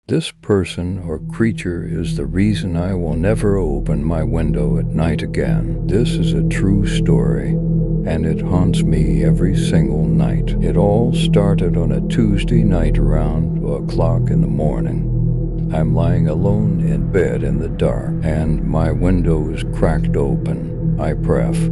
This person or creature is the reason I will never open my window at night again. This is a true story, and it haunts me every single night. It all started on a Tuesday night around 2:00 in the morning. I'm lying alone in bed in the dark, and my window is cracked open. I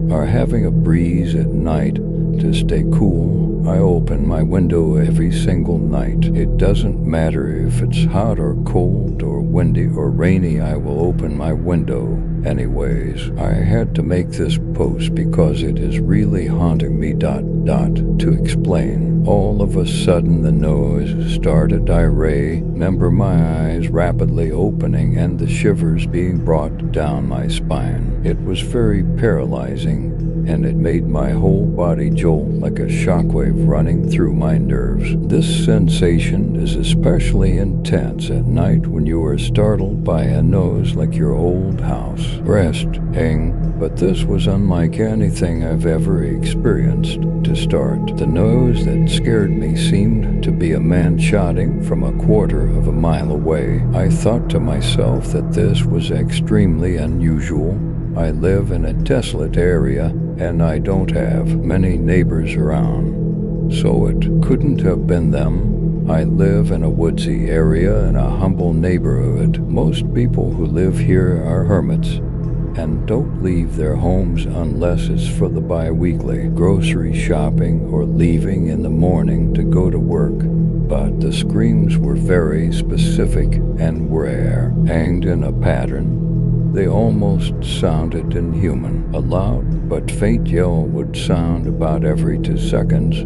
are having a breeze at night to stay cool. I open my window every single night. It doesn't matter if it's hot or cold or windy or rainy, I will open my window anyways. I had to make this post because it is really haunting me. To explain. All of a sudden the noise started. I remember my eyes rapidly opening and the shivers being brought down my spine. It was very paralyzing, and it made my whole body jolt like a shockwave running through my nerves. This sensation is especially intense at night when you are startled by a noise like your old house resting, but this was unlike anything I've ever experienced. To start, the noise that scared me seemed to be a man shouting from 1/4 of a mile away. I thought to myself that this was extremely unusual. I live in a desolate area, and I don't have many neighbors around, so it couldn't have been them. I live in a woodsy area in a humble neighborhood. Most people who live here are hermits and don't leave their homes unless it's for the bi-weekly grocery shopping or leaving in the morning to go to work. But the screams were very specific and rare, hanged in a pattern. They almost sounded inhuman. A loud but faint yell would sound about every 2 seconds,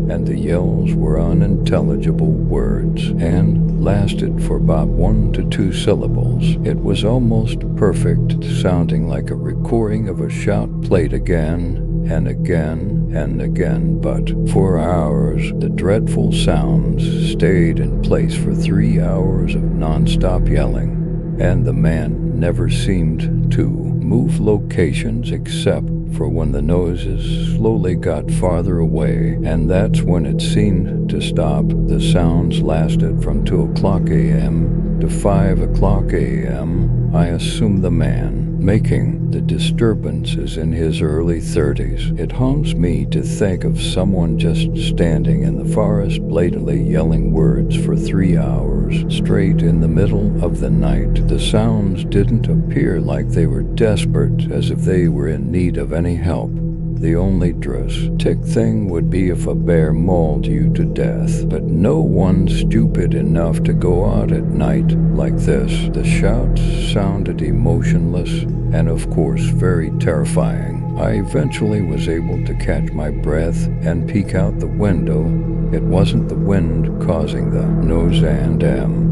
and the yells were unintelligible words and lasted for about 1 to 2 syllables. It was almost perfect, sounding like a recording of a shout played again and again and again, but for hours the dreadful sounds stayed in place for 3 hours of non-stop yelling, and the man never seemed to move locations except for when the noises slowly got farther away, and that's when it seemed to stop. The sounds lasted from 2:00 a.m. to 5:00 a.m. I assume the man making the disturbance is in his early 30s. It haunts me to think of someone just standing in the forest blatantly yelling words for 3 hours straight in the middle of the night. The sounds didn't appear like they were desperate, as if they were in need of any help. The only drastic thing would be if a bear mauled you to death, but no one's stupid enough to go out at night like this. The shouts sounded emotionless and, of course, very terrifying. I eventually was able to catch my breath and peek out the window. It wasn't the wind causing the noise, and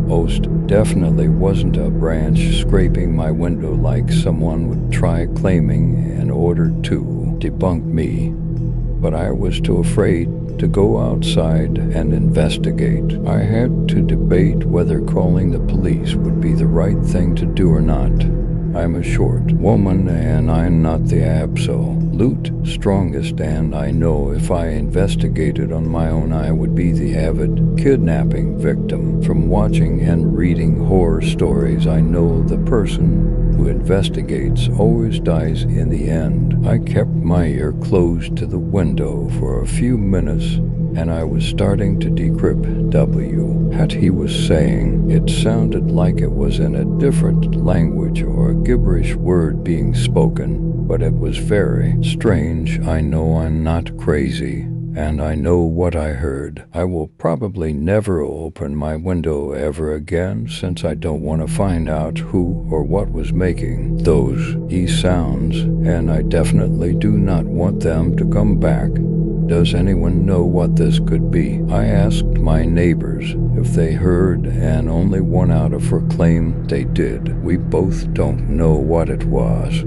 most definitely wasn't a branch scraping my window like someone would try claiming in order to debunk me. But I was too afraid to go outside and investigate. I had to debate whether calling the police would be the right thing to do or not. I'm a short woman, and I'm not the absolute strongest, and I know if I investigated on my own I would be the avid kidnapping victim. From watching and reading horror stories, I know the person who investigates always dies in the end. I kept my ear closed to the window for a few minutes, and I was starting to decrypt what he was saying. It sounded like it was in a different language or a gibberish word being spoken, but it was very strange. I know I'm not crazy, and I know what I heard. I will probably never open my window ever again, since I don't want to find out who or what was making those sounds, and I definitely do not want them to come back. Does anyone know what this could be? I asked my neighbors if they heard, and only one out of 4 claimed they did. We both don't know what it was.